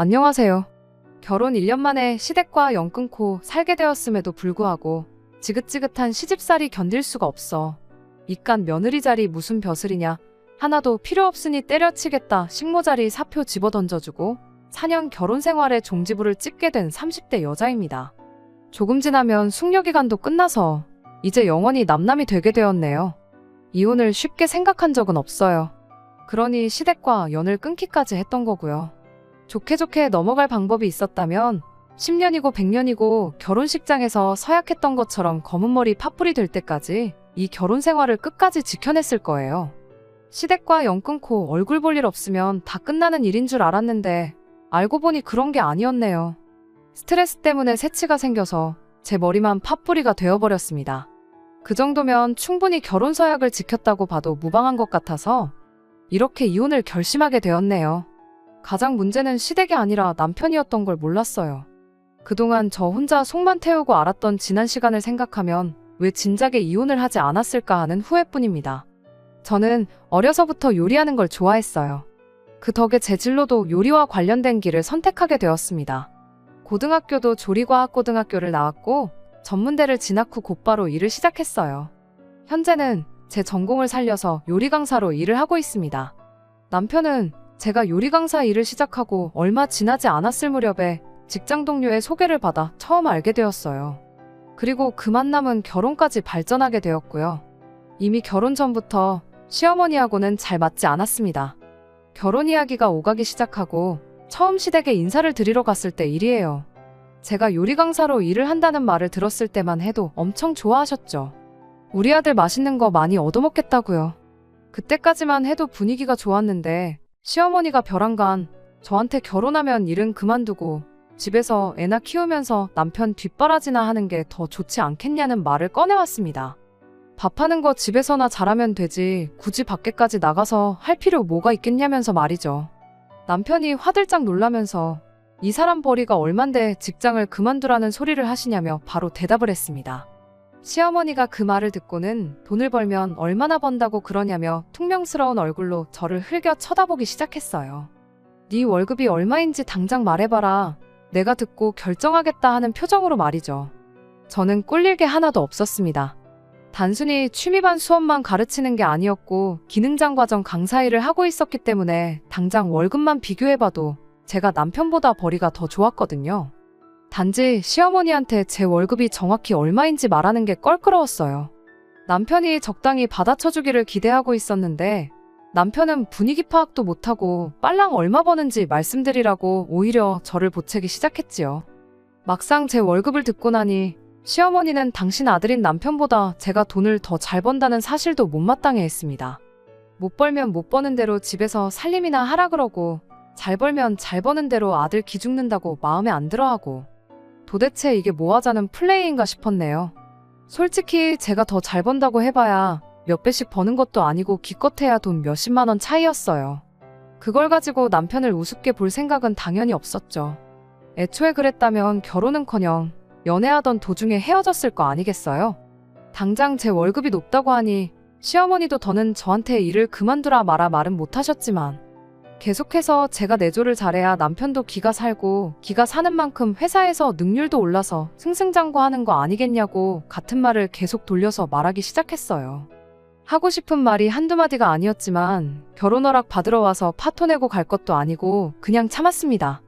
안녕하세요. 결혼 1년 만에 시댁과 연 끊고 살게 되었음에도 불구하고 지긋지긋한 시집살이 견딜 수가 없어. 이깟 며느리 자리 무슨 벼슬이냐. 하나도 필요 없으니 때려치겠다 식모자리 사표 집어던져주고 4년 결혼 생활에 종지부를 찍게 된 30대 여자입니다. 조금 지나면 숙려기간도 끝나서 이제 영원히 남남이 되게 되었네요. 이혼을 쉽게 생각한 적은 없어요. 그러니 시댁과 연을 끊기까지 했던 거고요. 좋게 넘어갈 방법이 있었다면 10년이고 100년이고 결혼식장에서 서약했던 것처럼 검은 머리 팥불이 될 때까지 이 결혼 생활을 끝까지 지켜냈을 거예요. 시댁과 연 끊고 얼굴 볼 일 없으면 다 끝나는 일인 줄 알았는데 알고 보니 그런 게 아니었네요. 스트레스 때문에 새치가 생겨서 제 머리만 팥뿌리가 되어버렸습니다. 그 정도면 충분히 결혼 서약을 지켰다고 봐도 무방한 것 같아서 이렇게 이혼을 결심하게 되었네요. 가장 문제는 시댁이 아니라 남편이었던 걸 몰랐어요. 그동안 저 혼자 속만 태우고 알았던 지난 시간을 생각하면 왜 진작에 이혼을 하지 않았을까 하는 후회뿐입니다. 저는 어려서부터 요리하는 걸 좋아했어요. 그 덕에 제 진로도 요리와 관련된 길을 선택하게 되었습니다. 고등학교도 조리과학고등학교를 나왔고 전문대를 진학 후 곧바로 일을 시작했어요. 현재는 제 전공을 살려서 요리 강사로 일을 하고 있습니다. 남편은 제가 요리 강사 일을 시작하고 얼마 지나지 않았을 무렵에 직장 동료의 소개를 받아 처음 알게 되었어요. 그리고 그 만남은 결혼까지 발전하게 되었고요. 이미 결혼 전부터 시어머니하고는 잘 맞지 않았습니다. 결혼 이야기가 오가기 시작하고 처음 시댁에 인사를 드리러 갔을 때 일이에요. 제가 요리 강사로 일을 한다는 말을 들었을 때만 해도 엄청 좋아하셨죠. 우리 아들 맛있는 거 많이 얻어먹겠다고요. 그때까지만 해도 분위기가 좋았는데 시어머니가 벼랑간 저한테 결혼하면 일은 그만두고 집에서 애나 키우면서 남편 뒷바라지나 하는 게 더 좋지 않겠냐는 말을 꺼내왔습니다. 밥하는 거 집에서나 잘하면 되지 굳이 밖에까지 나가서 할 필요 뭐가 있겠냐면서 말이죠. 남편이 화들짝 놀라면서 이 사람 벌이가 얼만데 직장을 그만두라는 소리를 하시냐며 바로 대답을 했습니다. 시어머니가 그 말을 듣고는 돈을 벌면 얼마나 번다고 그러냐며 퉁명스러운 얼굴로 저를 흘겨 쳐다보기 시작했어요. 네 월급이 얼마인지 당장 말해봐라. 내가 듣고 결정하겠다 하는 표정으로 말이죠. 저는 꿀릴 게 하나도 없었습니다. 단순히 취미반 수업만 가르치는 게 아니었고 기능장 과정 강사 일을 하고 있었기 때문에 당장 월급만 비교해봐도 제가 남편보다 벌이가 더 좋았거든요. 단지 시어머니한테 제 월급이 정확히 얼마인지 말하는 게 껄끄러웠어요. 남편이 적당히 받아쳐주기를 기대하고 있었는데 남편은 분위기 파악도 못하고 빨랑 얼마 버는지 말씀드리라고 오히려 저를 보채기 시작했지요. 막상 제 월급을 듣고 나니 시어머니는 당신 아들인 남편보다 제가 돈을 더 잘 번다는 사실도 못마땅해 했습니다. 못 벌면 못 버는 대로 집에서 살림이나 하라 그러고 잘 벌면 잘 버는 대로 아들 기죽는다고 마음에 안 들어하고 도대체 이게 뭐 하자는 플레이인가 싶었네요. 솔직히 제가 더 잘 번다고 해봐야 몇 배씩 버는 것도 아니고 기껏해야 돈 몇십만 원 차이였어요. 그걸 가지고 남편을 우습게 볼 생각은 당연히 없었죠. 애초에 그랬다면 결혼은커녕 연애하던 도중에 헤어졌을 거 아니겠어요? 당장 제 월급이 높다고 하니 시어머니도 더는 저한테 일을 그만두라 마라 말은 못하셨지만 계속해서 제가 내조를 잘해야 남편도 기가 살고 기가 사는 만큼 회사에서 능률도 올라서 승승장구하는 거 아니겠냐고 같은 말을 계속 돌려서 말하기 시작했어요. 하고 싶은 말이 한두 마디가 아니었지만 결혼 허락 받으러 와서 파토 내고 갈 것도 아니고 그냥 참았습니다.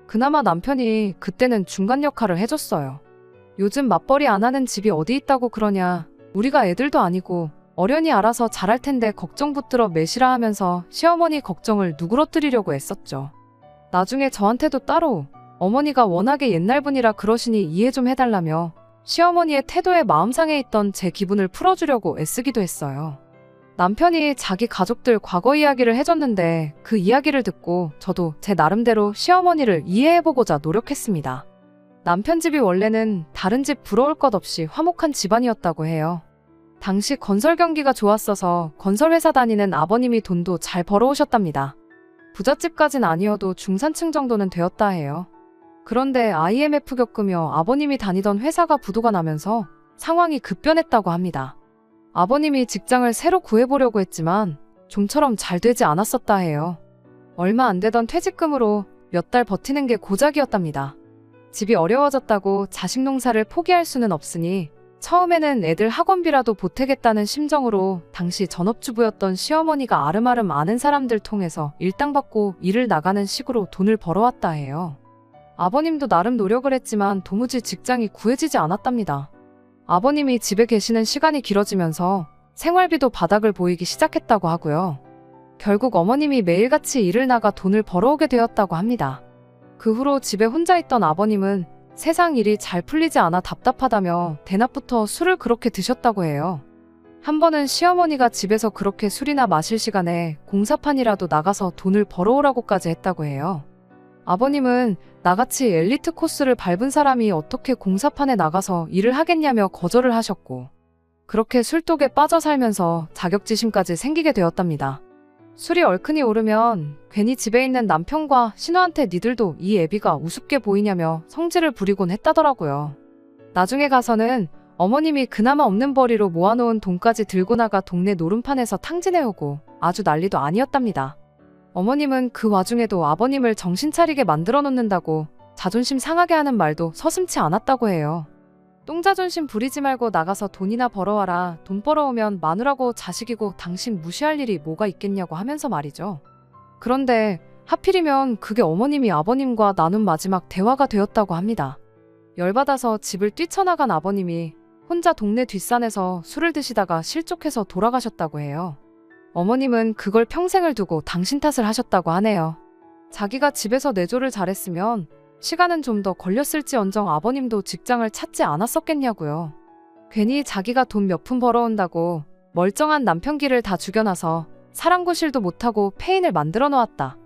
그나마 남편이 그때는 중간 역할을 해줬어요. 요즘 맞벌이 안 하는 집이 어디 있다고 그러냐. 우리가 애들도 아니고 어련히 알아서 잘할 텐데 걱정 붙들어 매시라 하면서 시어머니 걱정을 누그러뜨리려고 애썼죠. 나중에 저한테도 따로 어머니가 워낙에 옛날 분이라 그러시니 이해 좀 해달라며 시어머니의 태도에 마음 상해 있던 제 기분을 풀어주려고 애쓰기도 했어요. 남편이 자기 가족들 과거 이야기를 해줬는데 그 이야기를 듣고 저도 제 나름대로 시어머니를 이해해보고자 노력했습니다. 남편 집이 원래는 다른 집 부러울 것 없이 화목한 집안이었다고 해요. 당시 건설 경기가 좋았어서 건설회사 다니는 아버님이 돈도 잘 벌어오셨답니다. 부잣집까진 아니어도 중산층 정도는 되었다 해요. 그런데 IMF 겪으며 아버님이 다니던 회사가 부도가 나면서 상황이 급변했다고 합니다. 아버님이 직장을 새로 구해보려고 했지만 좀처럼 잘 되지 않았었다 해요. 얼마 안 되던 퇴직금으로 몇 달 버티는 게 고작이었답니다. 집이 어려워졌다고 자식 농사를 포기할 수는 없으니 처음에는 애들 학원비라도 보태겠다는 심정으로 당시 전업주부였던 시어머니가 아름아름 아는 사람들 통해서 일당 받고 일을 나가는 식으로 돈을 벌어왔다 해요. 아버님도 나름 노력을 했지만 도무지 직장이 구해지지 않았답니다. 아버님이 집에 계시는 시간이 길어지면서 생활비도 바닥을 보이기 시작했다고 하고요. 결국 어머님이 매일같이 일을 나가 돈을 벌어오게 되었다고 합니다. 그 후로 집에 혼자 있던 아버님은 세상 일이 잘 풀리지 않아 답답하다며 대낮부터 술을 그렇게 드셨다고 해요. 한 번은 시어머니가 집에서 그렇게 술이나 마실 시간에 공사판이라도 나가서 돈을 벌어오라고까지 했다고 해요. 아버님은 나같이 엘리트 코스를 밟은 사람이 어떻게 공사판에 나가서 일을 하겠냐며 거절을 하셨고, 그렇게 술독에 빠져 살면서 자격지심까지 생기게 되었답니다. 술이 얼큰이 오르면 괜히 집에 있는 남편과 신우한테 니들도 이 애비가 우습게 보이냐며 성질을 부리곤 했다더라고요. 나중에 가서는 어머님이 그나마 없는 벌이로 모아놓은 돈까지 들고 나가 동네 노름판에서 탕진해오고 아주 난리도 아니었답니다. 어머님은 그 와중에도 아버님을 정신 차리게 만들어 놓는다고 자존심 상하게 하는 말도 서슴지 않았다고 해요. 똥자존심 부리지 말고 나가서 돈이나 벌어와라. 돈 벌어오면 마누라고 자식이고 당신 무시할 일이 뭐가 있겠냐고 하면서 말이죠. 그런데 하필이면 그게 어머님이 아버님과 나눈 마지막 대화가 되었다고 합니다. 열받아서 집을 뛰쳐나간 아버님이 혼자 동네 뒷산에서 술을 드시다가 실족해서 돌아가셨다고 해요. 어머님은 그걸 평생을 두고 당신 탓을 하셨다고 하네요. 자기가 집에서 내조를 잘했으면 시간은 좀 더 걸렸을지언정 아버님도 직장을 찾지 않았었겠냐고요. 괜히 자기가 돈 몇 푼 벌어온다고 멀쩡한 남편 길을 다 죽여놔서 사랑구실도 못하고 폐인을 만들어 놓았다.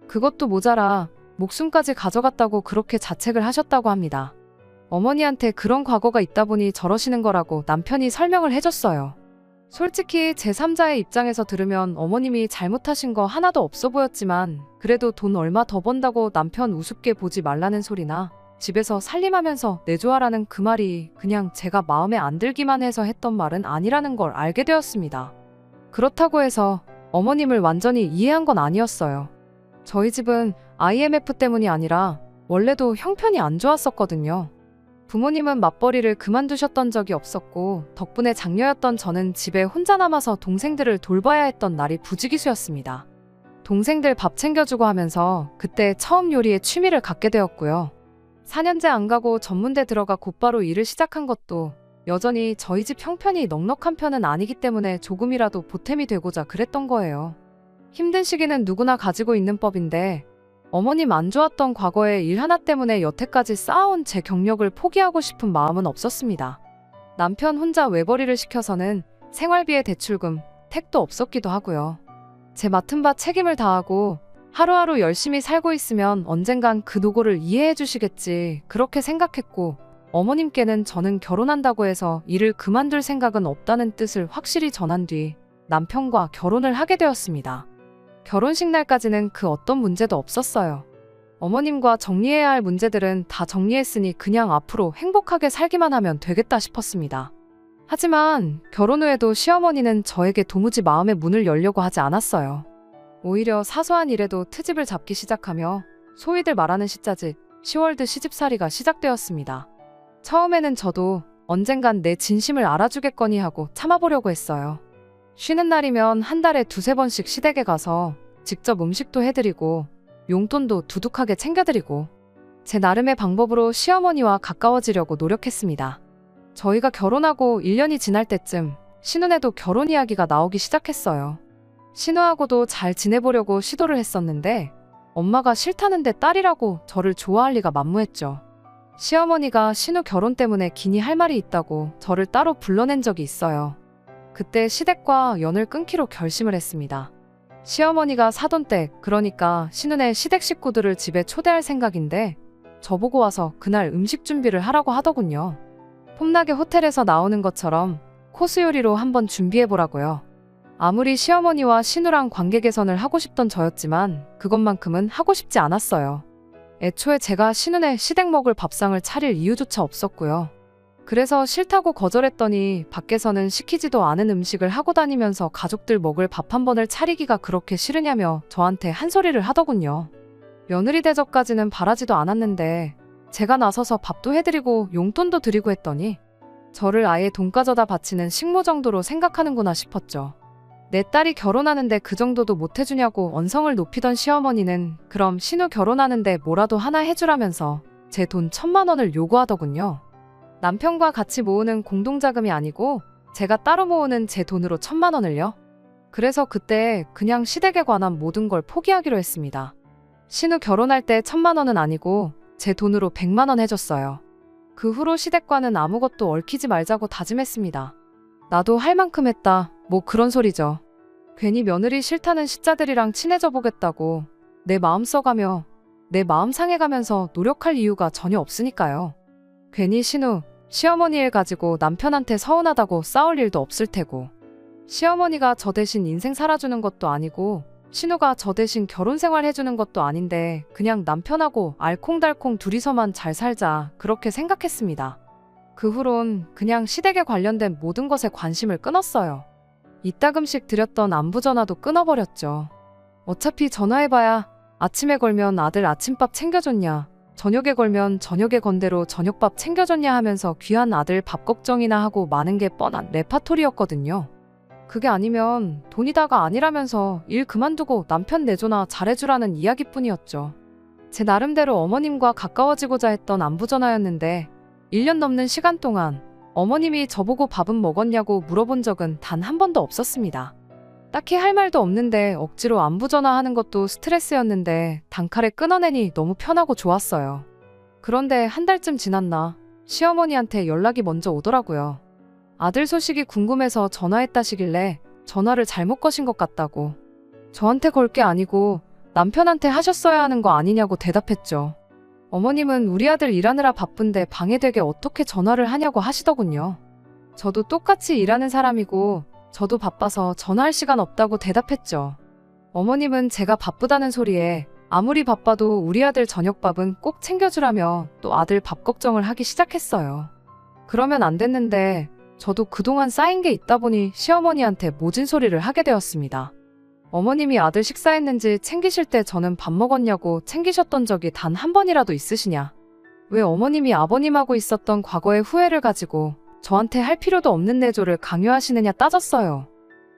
그것도 모자라 목숨까지 가져갔다고 그렇게 자책을 하셨다고 합니다. 어머니한테 그런 과거가 있다 보니 저러시는 거라고 남편이 설명을 해줬어요. 솔직히 제3자의 입장에서 들으면 어머님이 잘못하신 거 하나도 없어 보였지만 그래도 돈 얼마 더 번다고 남편 우습게 보지 말라는 소리나 집에서 살림하면서 내조하라는 그 말이 그냥 제가 마음에 안 들기만 해서 했던 말은 아니라는 걸 알게 되었습니다. 그렇다고 해서 어머님을 완전히 이해한 건 아니었어요. 저희 집은 IMF 때문이 아니라 원래도 형편이 안 좋았었거든요. 부모님은 맞벌이를 그만두셨던 적이 없었고 덕분에 장녀였던 저는 집에 혼자 남아서 동생들을 돌봐야 했던 날이 부지기수였습니다. 동생들 밥 챙겨주고 하면서 그때 처음 요리에 취미를 갖게 되었고요. 4년째 안 가고 전문대 들어가 곧바로 일을 시작한 것도 여전히 저희 집 형편이 넉넉한 편은 아니기 때문에 조금이라도 보탬이 되고자 그랬던 거예요. 힘든 시기는 누구나 가지고 있는 법인데 어머님 안 좋았던 과거의 일 하나 때문에 여태까지 쌓아온 제 경력을 포기하고 싶은 마음은 없었습니다. 남편 혼자 외벌이를 시켜서는 생활비에 대출금, 택도 없었기도 하고요. 제 맡은 바 책임을 다하고 하루하루 열심히 살고 있으면 언젠간 그 노고를 이해해 주시겠지 그렇게 생각했고 어머님께는 저는 결혼한다고 해서 일을 그만둘 생각은 없다는 뜻을 확실히 전한 뒤 남편과 결혼을 하게 되었습니다. 결혼식 날까지는 그 어떤 문제도 없었어요. 어머님과 정리해야 할 문제들은 다 정리했으니 그냥 앞으로 행복하게 살기만 하면 되겠다 싶었습니다. 하지만 결혼 후에도 시어머니는 저에게 도무지 마음의 문을 열려고 하지 않았어요. 오히려 사소한 일에도 트집을 잡기 시작하며 소위들 말하는 시자짓, 시월드 시집살이가 시작되었습니다. 처음에는 저도 언젠간 내 진심을 알아주겠거니 하고 참아보려고 했어요. 쉬는 날이면 한 달에 2-3번씩 시댁에 가서 직접 음식도 해드리고 용돈도 두둑하게 챙겨드리고 제 나름의 방법으로 시어머니와 가까워지려고 노력했습니다. 저희가 결혼하고 1년이 지날 때쯤 신우네도 결혼 이야기가 나오기 시작했어요. 신우하고도 잘 지내보려고 시도를 했었는데 엄마가 싫다는데 딸이라고 저를 좋아할 리가 만무했죠. 시어머니가 신우 결혼 때문에 기니 할 말이 있다고 저를 따로 불러낸 적이 있어요. 그때 시댁과 연을 끊기로 결심을 했습니다. 시어머니가 사돈 댁, 그러니까 신우네 시댁 식구들을 집에 초대할 생각인데 저보고 와서 그날 음식 준비를 하라고 하더군요. 폼나게 호텔에서 나오는 것처럼 코스 요리로 한번 준비해보라고요. 아무리 시어머니와 신우랑 관계 개선을 하고 싶던 저였지만 그것만큼은 하고 싶지 않았어요. 애초에 제가 신우네 시댁 먹을 밥상을 차릴 이유조차 없었고요. 그래서 싫다고 거절했더니 밖에서는 시키지도 않은 음식을 하고 다니면서 가족들 먹을 밥 한 번을 차리기가 그렇게 싫으냐며 저한테 한 소리를 하더군요. 며느리 대접까지는 바라지도 않았는데 제가 나서서 밥도 해드리고 용돈도 드리고 했더니 저를 아예 돈 가져다 바치는 식모 정도로 생각하는구나 싶었죠. 내 딸이 결혼하는데 그 정도도 못 해주냐고 언성을 높이던 시어머니는 그럼 신우 결혼하는데 뭐라도 하나 해주라면서 제 돈 1,000만 원을 요구하더군요. 남편과 같이 모으는 공동자금이 아니고 제가 따로 모으는 제 돈으로 1,000만 원을요. 그래서 그때 그냥 시댁에 관한 모든 걸 포기하기로 했습니다. 신우 결혼할 때 1,000만 원은 아니고 제 돈으로 100만 원 해줬어요. 그 후로 시댁과는 아무것도 얽히지 말자고 다짐했습니다. 나도 할 만큼 했다. 뭐 그런 소리죠. 괜히 며느리 싫다는 시자들이랑 친해져 보겠다고 내 마음 써가며 내 마음 상해가면서 노력할 이유가 전혀 없으니까요. 괜히 신우, 시어머니 일 가지고 남편한테 서운하다고 싸울 일도 없을 테고 시어머니가 저 대신 인생 살아주는 것도 아니고 신우가 저 대신 결혼 생활 해주는 것도 아닌데 그냥 남편하고 알콩달콩 둘이서만 잘 살자 그렇게 생각했습니다. 그 후론 그냥 시댁에 관련된 모든 것에 관심을 끊었어요. 이따금씩 드렸던 안부 전화도 끊어버렸죠. 어차피 전화해봐야 아침에 걸면 아들 아침밥 챙겨줬냐, 저녁에 걸면 저녁에 건대로 저녁밥 챙겨줬냐 하면서 귀한 아들 밥 걱정이나 하고 마는 게 뻔한 레파토리였거든요. 그게 아니면 돈이다가 아니라면서 일 그만두고 남편 내조나 잘해주라는 이야기뿐이었죠. 제 나름대로 어머님과 가까워지고자 했던 안부 전화였는데 1년 넘는 시간 동안 어머님이 저보고 밥은 먹었냐고 물어본 적은 단 한 번도 없었습니다. 딱히 할 말도 없는데 억지로 안부 전화하는 것도 스트레스였는데 단칼에 끊어내니 너무 편하고 좋았어요. 그런데 한 달쯤 지났나 시어머니한테 연락이 먼저 오더라고요. 아들 소식이 궁금해서 전화했다시길래 전화를 잘못 거신 것 같다고. 저한테 걸 게 아니고 남편한테 하셨어야 하는 거 아니냐고 대답했죠. 어머님은 우리 아들 일하느라 바쁜데 방해되게 어떻게 전화를 하냐고 하시더군요. 저도 똑같이 일하는 사람이고 저도 바빠서 전화할 시간 없다고 대답했죠. 어머님은 제가 바쁘다는 소리에 아무리 바빠도 우리 아들 저녁밥은 꼭 챙겨주라며 또 아들 밥 걱정을 하기 시작했어요. 그러면 안 됐는데 저도 그동안 쌓인 게 있다 보니 시어머니한테 모진 소리를 하게 되었습니다. 어머님이 아들 식사했는지 챙기실 때 저는 밥 먹었냐고 챙기셨던 적이 단 한 번이라도 있으시냐? 왜 어머님이 아버님하고 있었던 과거의 후회를 가지고 저한테 할 필요도 없는 내조를 강요하시느냐 따졌어요.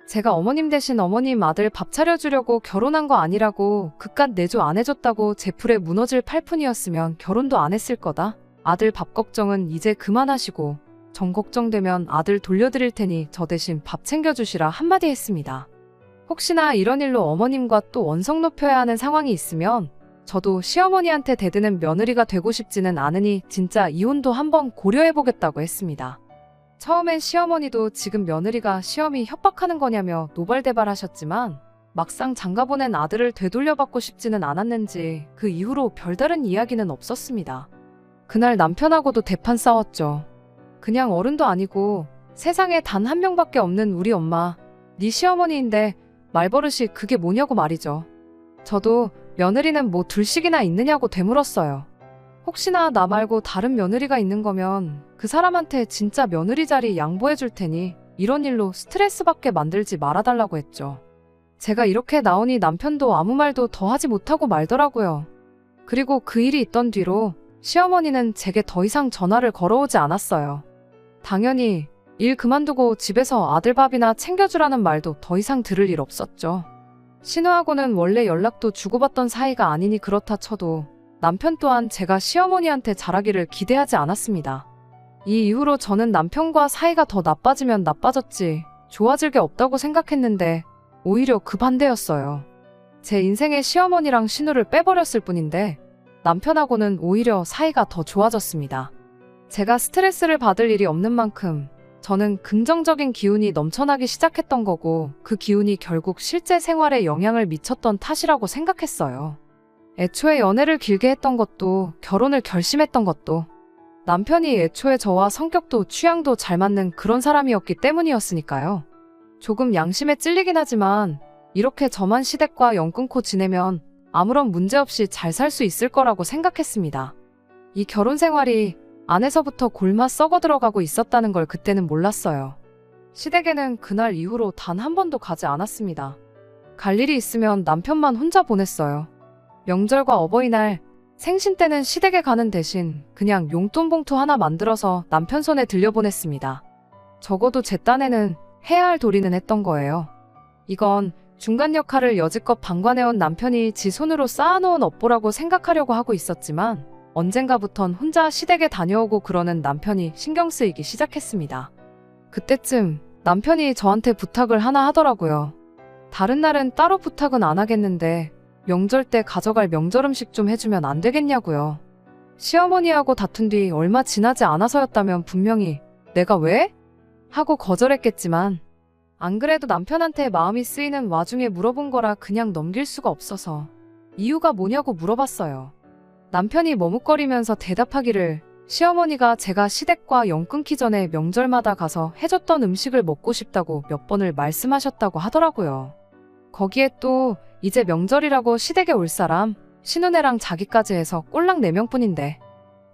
제가 어머님 대신 어머님 아들 밥 차려주려고 결혼한 거 아니라고 그깟 내조 안 해줬다고 제 풀에 무너질 팔푼이었으면 결혼도 안 했을 거다. 아들 밥 걱정은 이제 그만하시고 정 걱정되면 아들 돌려드릴 테니 저 대신 밥 챙겨주시라 한마디 했습니다. 혹시나 이런 일로 어머님과 또 원성 높여야 하는 상황이 있으면 저도 시어머니한테 대드는 며느리가 되고 싶지는 않으니 진짜 이혼도 한번 고려해보겠다고 했습니다. 처음엔 시어머니도 지금 며느리가 시험이 협박하는 거냐며 노발대발하셨지만 막상 장가보낸 아들을 되돌려받고 싶지는 않았는지 그 이후로 별다른 이야기는 없었습니다. 그날 남편하고도 대판 싸웠죠. 그냥 어른도 아니고 세상에 단 한 명밖에 없는 우리 엄마, 네 시어머니인데 말버릇이 그게 뭐냐고 말이죠. 저도 며느리는 뭐 둘씩이나 있느냐고 되물었어요. 혹시나 나 말고 다른 며느리가 있는 거면 그 사람한테 진짜 며느리 자리 양보해 줄 테니 이런 일로 스트레스 받게 만들지 말아달라고 했죠. 제가 이렇게 나오니 남편도 아무 말도 더 하지 못하고 말더라고요. 그리고 그 일이 있던 뒤로 시어머니는 제게 더 이상 전화를 걸어오지 않았어요. 당연히 일 그만두고 집에서 아들 밥이나 챙겨주라는 말도 더 이상 들을 일 없었죠. 신우하고는 원래 연락도 주고받던 사이가 아니니 그렇다 쳐도 남편 또한 제가 시어머니한테 잘하기를 기대하지 않았습니다. 이 이후로 저는 남편과 사이가 더 나빠지면 나빠졌지 좋아질 게 없다고 생각했는데 오히려 그 반대였어요. 제 인생에 시어머니랑 신우를 빼버렸을 뿐인데 남편하고는 오히려 사이가 더 좋아졌습니다. 제가 스트레스를 받을 일이 없는 만큼 저는 긍정적인 기운이 넘쳐나기 시작했던 거고 그 기운이 결국 실제 생활에 영향을 미쳤던 탓이라고 생각했어요. 애초에 연애를 길게 했던 것도 결혼을 결심했던 것도 남편이 애초에 저와 성격도 취향도 잘 맞는 그런 사람이었기 때문이었으니까요. 조금 양심에 찔리긴 하지만 이렇게 저만 시댁과 연 끊고 지내면 아무런 문제 없이 잘 살 수 있을 거라고 생각했습니다. 이 결혼 생활이 안에서부터 골마 썩어 들어가고 있었다는 걸 그때는 몰랐어요. 시댁에는 그날 이후로 단 한 번도 가지 않았습니다. 갈 일이 있으면 남편만 혼자 보냈어요. 명절과 어버이날, 생신 때는 시댁에 가는 대신 그냥 용돈 봉투 하나 만들어서 남편 손에 들려보냈습니다. 적어도 제 딴에는 해야 할 도리는 했던 거예요. 이건 중간 역할을 여지껏 방관해온 남편이 지 손으로 쌓아놓은 업보라고 생각하려고 하고 있었지만 언젠가부턴 혼자 시댁에 다녀오고 그러는 남편이 신경 쓰이기 시작했습니다. 그때쯤 남편이 저한테 부탁을 하나 하더라고요. 다른 날은 따로 부탁은 안 하겠는데 명절 때 가져갈 명절 음식 좀 해주면 안 되겠냐고요. 시어머니하고 다툰 뒤 얼마 지나지 않아서였다면 분명히 내가 왜? 하고 거절했겠지만 안 그래도 남편한테 마음이 쓰이는 와중에 물어본 거라 그냥 넘길 수가 없어서 이유가 뭐냐고 물어봤어요. 남편이 머뭇거리면서 대답하기를 시어머니가 제가 시댁과 연 끊기 전에 명절마다 가서 해줬던 음식을 먹고 싶다고 몇 번을 말씀하셨다고 하더라고요. 거기에 또 이제 명절이라고 시댁에 올 사람 신우네랑 자기까지 해서 꼴랑 4명뿐인데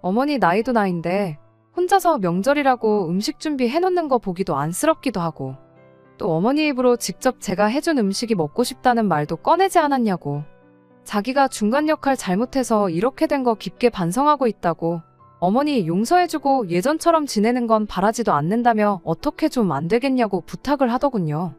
어머니 나이도 나인데 혼자서 명절이라고 음식 준비해놓는 거 보기도 안쓰럽기도 하고 또 어머니 입으로 직접 제가 해준 음식이 먹고 싶다는 말도 꺼내지 않았냐고 자기가 중간 역할 잘못해서 이렇게 된 거 깊게 반성하고 있다고 어머니 용서해주고 예전처럼 지내는 건 바라지도 않는다며 어떻게 좀 안 되겠냐고 부탁을 하더군요.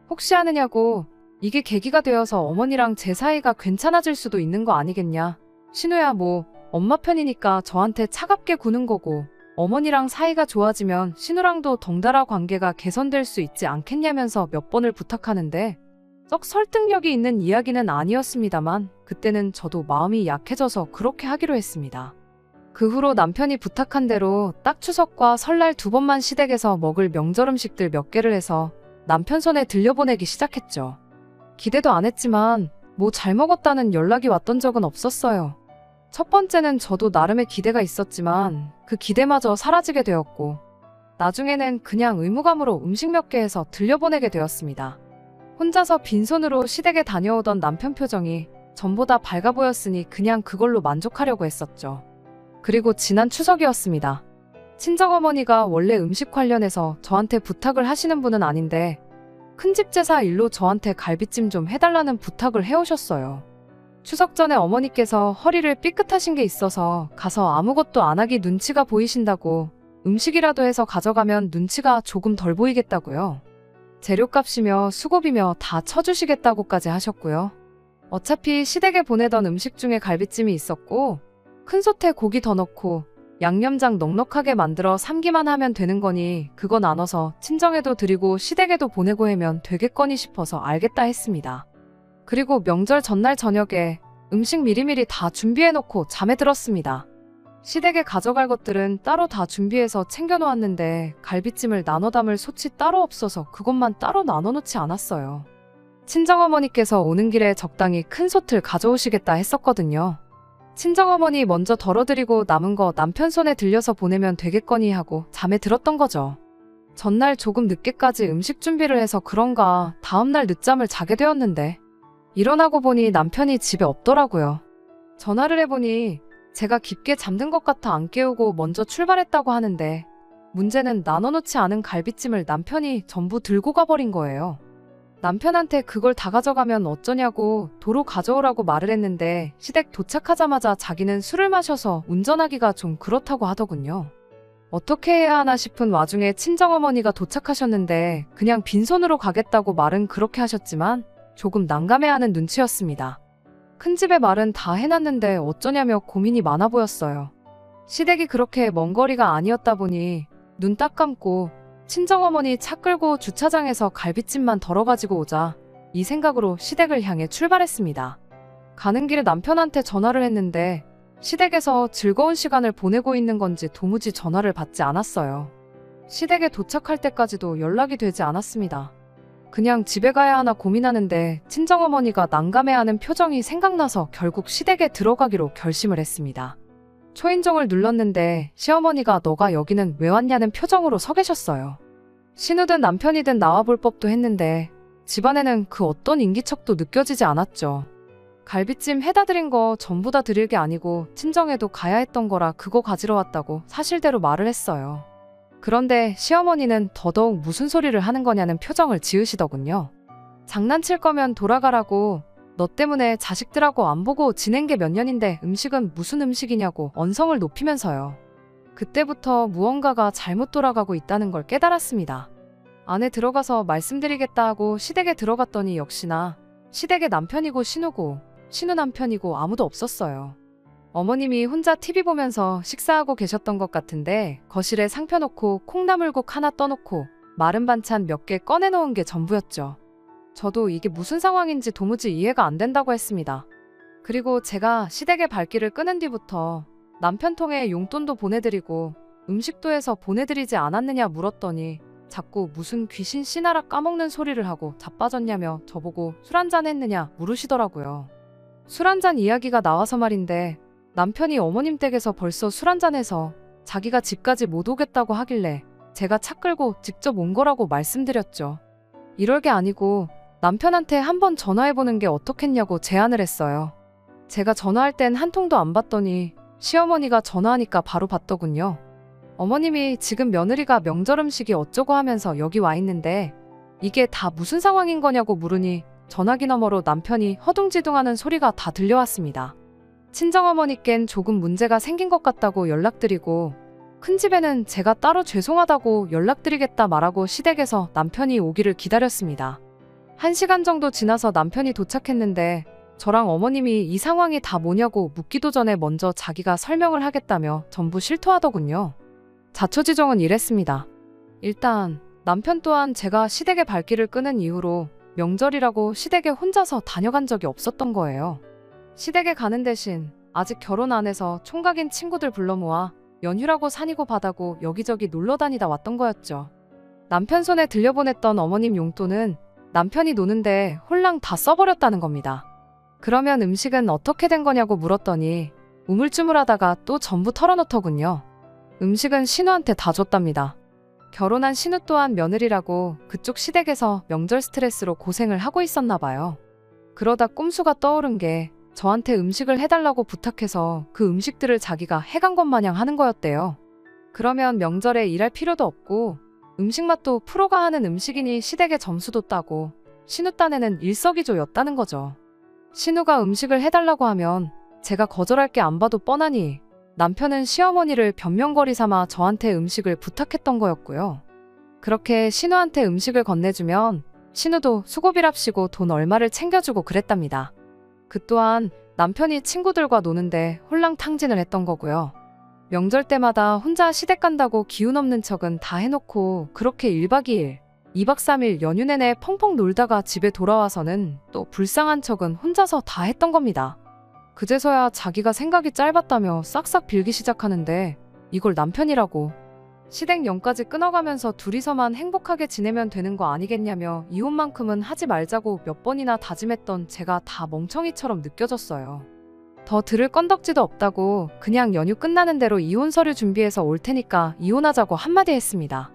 혹시 아느냐고 이게 계기가 되어서 어머니랑 제 사이가 괜찮아질 수도 있는 거 아니겠냐. 신우야 뭐 엄마 편이니까 저한테 차갑게 구는 거고 어머니랑 사이가 좋아지면 신우랑도 덩달아 관계가 개선될 수 있지 않겠냐면서 몇 번을 부탁하는데 썩 설득력이 있는 이야기는 아니었습니다만 그때는 저도 마음이 약해져서 그렇게 하기로 했습니다. 그 후로 남편이 부탁한 대로 딱 추석과 설날 2번만 시댁에서 먹을 명절 음식들 몇 개를 해서 남편 손에 들려보내기 시작했죠. 기대도 안 했지만 뭐 잘 먹었다는 연락이 왔던 적은 없었어요. 첫 번째는 저도 나름의 기대가 있었지만 그 기대마저 사라지게 되었고 나중에는 그냥 의무감으로 음식 몇 개 해서 들려보내게 되었습니다. 혼자서 빈손으로 시댁에 다녀오던 남편 표정이 전보다 밝아 보였으니 그냥 그걸로 만족하려고 했었죠. 그리고 지난 추석이었습니다. 친정어머니가 원래 음식 관련해서 저한테 부탁을 하시는 분은 아닌데 큰집 제사 일로 저한테 갈비찜 좀 해달라는 부탁을 해오셨어요. 추석 전에 어머니께서 허리를 삐끗하신 게 있어서 가서 아무것도 안 하기 눈치가 보이신다고 음식이라도 해서 가져가면 눈치가 조금 덜 보이겠다고요. 재료값이며 수고비며 다 쳐주시겠다고까지 하셨고요. 어차피 시댁에 보내던 음식 중에 갈비찜이 있었고 큰솥에 고기 더 넣고 양념장 넉넉하게 만들어 삶기만 하면 되는 거니 그거 나눠서 친정에도 드리고 시댁에도 보내고 하면 되겠거니 싶어서 알겠다 했습니다. 그리고 명절 전날 저녁에 음식 미리미리 다 준비해놓고 잠에 들었습니다. 시댁에 가져갈 것들은 따로 다 준비해서 챙겨놓았는데 갈비찜을 나눠 담을 솥이 따로 없어서 그것만 따로 나눠놓지 않았어요. 친정어머니께서 오는 길에 적당히 큰 솥을 가져오시겠다 했었거든요. 친정어머니 먼저 덜어드리고 남은 거 남편 손에 들려서 보내면 되겠거니 하고 잠에 들었던 거죠. 전날 조금 늦게까지 음식 준비를 해서 그런가 다음날 늦잠을 자게 되었는데 일어나고 보니 남편이 집에 없더라고요. 전화를 해보니 제가 깊게 잠든 것 같아 안 깨우고 먼저 출발했다고 하는데 문제는 나눠놓지 않은 갈비찜을 남편이 전부 들고 가버린 거예요. 남편한테 그걸 다 가져가면 어쩌냐고 도로 가져오라고 말을 했는데 시댁 도착하자마자 자기는 술을 마셔서 운전하기가 좀 그렇다고 하더군요. 어떻게 해야 하나 싶은 와중에 친정어머니가 도착하셨는데 그냥 빈손으로 가겠다고 말은 그렇게 하셨지만 조금 난감해하는 눈치였습니다. 큰집의 말은 다 해놨는데 어쩌냐며 고민이 많아 보였어요. 시댁이 그렇게 먼 거리가 아니었다 보니 눈 딱 감고 친정어머니 차 끌고 주차장에서 갈비찜만 덜어가지고 오자 이 생각으로 시댁을 향해 출발했습니다. 가는 길에 남편한테 전화를 했는데 시댁에서 즐거운 시간을 보내고 있는 건지 도무지 전화를 받지 않았어요. 시댁에 도착할 때까지도 연락이 되지 않았습니다. 그냥 집에 가야 하나 고민하는데 친정어머니가 난감해하는 표정이 생각나서 결국 시댁에 들어가기로 결심을 했습니다. 초인종을 눌렀는데 시어머니가 너가 여기는 왜 왔냐는 표정으로 서 계셨어요. 신우든 남편이든 나와볼 법도 했는데 집안에는 그 어떤 인기척도 느껴지지 않았죠. 갈비찜 해다 드린 거 전부 다 드릴 게 아니고 친정에도 가야 했던 거라 그거 가지러 왔다고 사실대로 말을 했어요. 그런데 시어머니는 더더욱 무슨 소리를 하는 거냐는 표정을 지으시더군요. 장난칠 거면 돌아가라고 너 때문에 자식들하고 안 보고 지낸 게 몇 년인데 음식은 무슨 음식이냐고 언성을 높이면서요. 그때부터 무언가가 잘못 돌아가고 있다는 걸 깨달았습니다. 안에 들어가서 말씀드리겠다 하고 시댁에 들어갔더니 역시나 시댁의 남편이고 신우고 신우 남편이고 아무도 없었어요. 어머님이 혼자 TV 보면서 식사하고 계셨던 것 같은데 거실에 상 펴놓고 콩나물국 하나 떠놓고 마른 반찬 몇 개 꺼내놓은 게 전부였죠. 저도 이게 무슨 상황인지 도무지 이해가 안 된다고 했습니다. 그리고 제가 시댁의 발길을 끄는 뒤부터 남편 통해 용돈도 보내드리고 음식도 해서 보내드리지 않았느냐 물었더니 자꾸 무슨 귀신 씨나라 까먹는 소리를 하고 자빠졌냐며 저보고 술 한잔 했느냐 물으시더라고요. 술 한잔 이야기가 나와서 말인데 남편이 어머님 댁에서 벌써 술 한잔해서 자기가 집까지 못 오겠다고 하길래 제가 차 끌고 직접 온 거라고 말씀드렸죠. 이럴 게 아니고 남편한테 한번 전화해보는 게 어떻겠냐고 제안을 했어요. 제가 전화할 땐 한 통도 안 받더니 시어머니가 전화하니까 바로 받더군요. 어머님이 지금 며느리가 명절 음식이 어쩌고 하면서 여기 와 있는데 이게 다 무슨 상황인 거냐고 물으니 전화기 너머로 남편이 허둥지둥하는 소리가 다 들려왔습니다. 친정어머니껜 조금 문제가 생긴 것 같다고 연락드리고 큰 집에는 제가 따로 죄송하다고 연락드리겠다 말하고 시댁에서 남편이 오기를 기다렸습니다. 1시간 정도 지나서 남편이 도착했는데 저랑 어머님이 이 상황이 다 뭐냐고 묻기도 전에 먼저 자기가 설명을 하겠다며 전부 실토하더군요. 자초지종은 이랬습니다. 일단 남편 또한 제가 시댁의 발길을 끄는 이후로 명절이라고 시댁에 혼자서 다녀간 적이 없었던 거예요. 시댁에 가는 대신 아직 결혼 안 해서 총각인 친구들 불러 모아 연휴라고 산이고 바다고 여기저기 놀러 다니다 왔던 거였죠. 남편 손에 들려보냈던 어머님 용돈은 남편이 노는데 홀랑 다 써버렸다는 겁니다. 그러면 음식은 어떻게 된 거냐고 물었더니 우물쭈물하다가 또 전부 털어놓더군요. 음식은 신우한테 다 줬답니다. 결혼한 신우 또한 며느리라고 그쪽 시댁에서 명절 스트레스로 고생을 하고 있었나 봐요. 그러다 꼼수가 떠오른 게 저한테 음식을 해달라고 부탁해서 그 음식들을 자기가 해간 것 마냥 하는 거였대요. 그러면 명절에 일할 필요도 없고 음식 맛도 프로가 하는 음식이니 시댁에 점수도 따고 신우 딴에는 일석이조였다는 거죠. 신우가 음식을 해달라고 하면 제가 거절할 게 안 봐도 뻔하니 남편은 시어머니를 변명거리 삼아 저한테 음식을 부탁했던 거였고요. 그렇게 신우한테 음식을 건네주면 신우도 수고비랍시고 돈 얼마를 챙겨주고 그랬답니다. 그 또한 남편이 친구들과 노는데 홀랑탕진을 했던 거고요. 명절 때마다 혼자 시댁 간다고 기운 없는 척은 다 해놓고 그렇게 1박 2일, 2박 3일 연휴 내내 펑펑 놀다가 집에 돌아와서는 또 불쌍한 척은 혼자서 다 했던 겁니다. 그제서야 자기가 생각이 짧았다며 싹싹 빌기 시작하는데 이걸 남편이라고. 시댁연까지 끊어가면서 둘이서만 행복하게 지내면 되는 거 아니겠냐며 이혼만큼은 하지 말자고 몇 번이나 다짐했던 제가 다 멍청이처럼 느껴졌어요. 더 들을 건덕지도 없다고 그냥 연휴 끝나는 대로 이혼 서류 준비해서 올 테니까 이혼하자고 한마디 했습니다.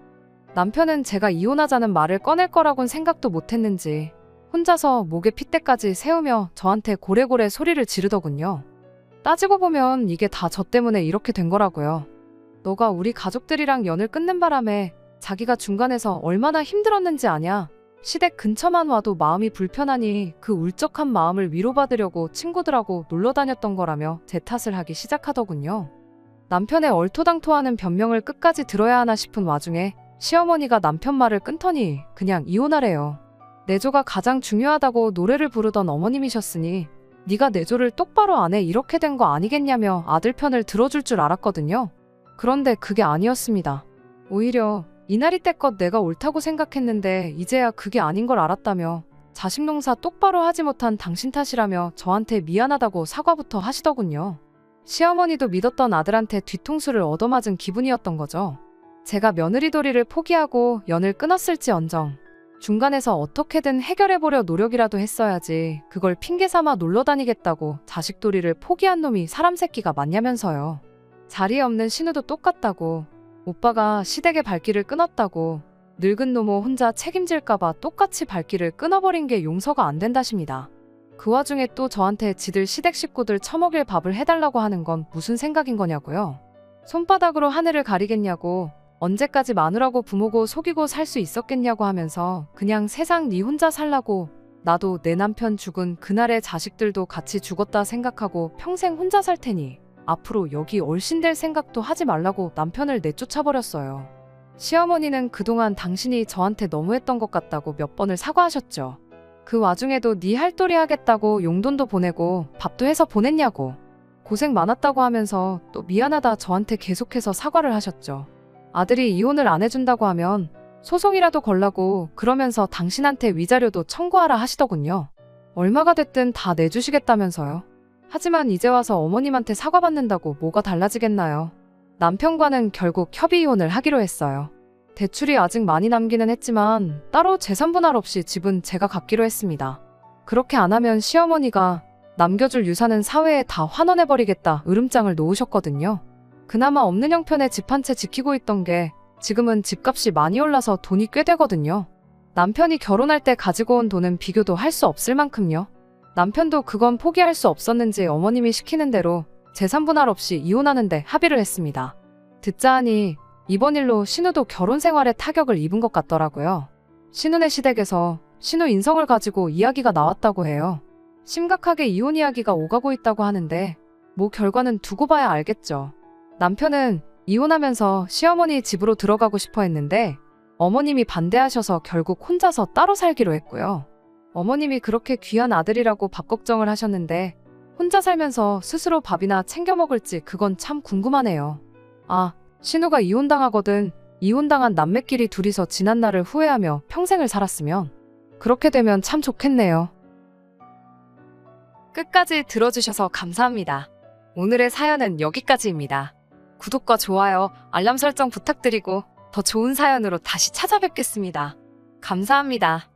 남편은 제가 이혼하자는 말을 꺼낼 거라곤 생각도 못했는지 혼자서 목에 핏대까지 세우며 저한테 고래고래 소리를 지르더군요. 따지고 보면 이게 다 저 때문에 이렇게 된 거라고요. 너가 우리 가족들이랑 연을 끊는 바람에 자기가 중간에서 얼마나 힘들었는지 아냐? 시댁 근처만 와도 마음이 불편하니 그 울적한 마음을 위로받으려고 친구들하고 놀러 다녔던 거라며 제 탓을 하기 시작하더군요. 남편의 얼토당토하는 변명을 끝까지 들어야 하나 싶은 와중에 시어머니가 남편 말을 끊더니 그냥 이혼하래요. 내조가 가장 중요하다고 노래를 부르던 어머님이셨으니 네가 내조를 똑바로 안 해 이렇게 된 거 아니겠냐며 아들 편을 들어줄 줄 알았거든요. 그런데 그게 아니었습니다. 오히려 이날이 때껏 내가 옳다고 생각했는데 이제야 그게 아닌 걸 알았다며 자식 농사 똑바로 하지 못한 당신 탓이라며 저한테 미안하다고 사과부터 하시더군요. 시어머니도 믿었던 아들한테 뒤통수를 얻어맞은 기분이었던 거죠. 제가 며느리도리를 포기하고 연을 끊었을지언정 중간에서 어떻게든 해결해보려 노력이라도 했어야지 그걸 핑계삼아 놀러다니겠다고 자식도리를 포기한 놈이 사람 새끼가 맞냐면서요. 자리에 없는 신우도 똑같다고 오빠가 시댁의 발길을 끊었다고 늙은 노모 혼자 책임질까봐 똑같이 발길을 끊어버린 게 용서가 안 된다십니다. 그 와중에 또 저한테 지들 시댁 식구들 처먹일 밥을 해달라고 하는 건 무슨 생각인 거냐고요. 손바닥으로 하늘을 가리겠냐고 언제까지 마누라고 부모고 속이고 살 수 있었겠냐고 하면서 그냥 세상 네 혼자 살라고 나도 내 남편 죽은 그날의 자식들도 같이 죽었다 생각하고 평생 혼자 살 테니 앞으로 여기 얼씬될 생각도 하지 말라고 남편을 내쫓아버렸어요. 시어머니는 그동안 당신이 저한테 너무했던 것 같다고 몇 번을 사과하셨죠. 그 와중에도 네 할도리 하겠다고 용돈도 보내고 밥도 해서 보냈냐고 고생 많았다고 하면서 또 미안하다 저한테 계속해서 사과를 하셨죠. 아들이 이혼을 안 해준다고 하면 소송이라도 걸라고 그러면서 당신한테 위자료도 청구하라 하시더군요. 얼마가 됐든 다 내주시겠다면서요. 하지만 이제 와서 어머님한테 사과받는다고 뭐가 달라지겠나요? 남편과는 결국 협의 이혼을 하기로 했어요. 대출이 아직 많이 남기는 했지만 따로 재산 분할 없이 집은 제가 갚기로 했습니다. 그렇게 안 하면 시어머니가 남겨줄 유산은 사회에 다 환원해버리겠다 으름장을 놓으셨거든요. 그나마 없는 형편에 집 한 채 지키고 있던 게 지금은 집값이 많이 올라서 돈이 꽤 되거든요. 남편이 결혼할 때 가지고 온 돈은 비교도 할 수 없을 만큼요. 남편도 그건 포기할 수 없었는지 어머님이 시키는 대로 재산 분할 없이 이혼하는데 합의를 했습니다. 듣자 하니 이번 일로 신우도 결혼 생활에 타격을 입은 것 같더라고요. 신우네 시댁에서 신우 인성을 가지고 이야기가 나왔다고 해요. 심각하게 이혼 이야기가 오가고 있다고 하는데 뭐 결과는 두고 봐야 알겠죠. 남편은 이혼하면서 시어머니 집으로 들어가고 싶어 했는데 어머님이 반대하셔서 결국 혼자서 따로 살기로 했고요. 어머님이 그렇게 귀한 아들이라고 밥 걱정을 하셨는데 혼자 살면서 스스로 밥이나 챙겨 먹을지 그건 참 궁금하네요. 아, 신우가 이혼당하거든 이혼당한 남매끼리 둘이서 지난 날을 후회하며 평생을 살았으면 그렇게 되면 참 좋겠네요. 끝까지 들어주셔서 감사합니다. 오늘의 사연은 여기까지입니다. 구독과 좋아요, 알람 설정 부탁드리고 더 좋은 사연으로 다시 찾아뵙겠습니다. 감사합니다.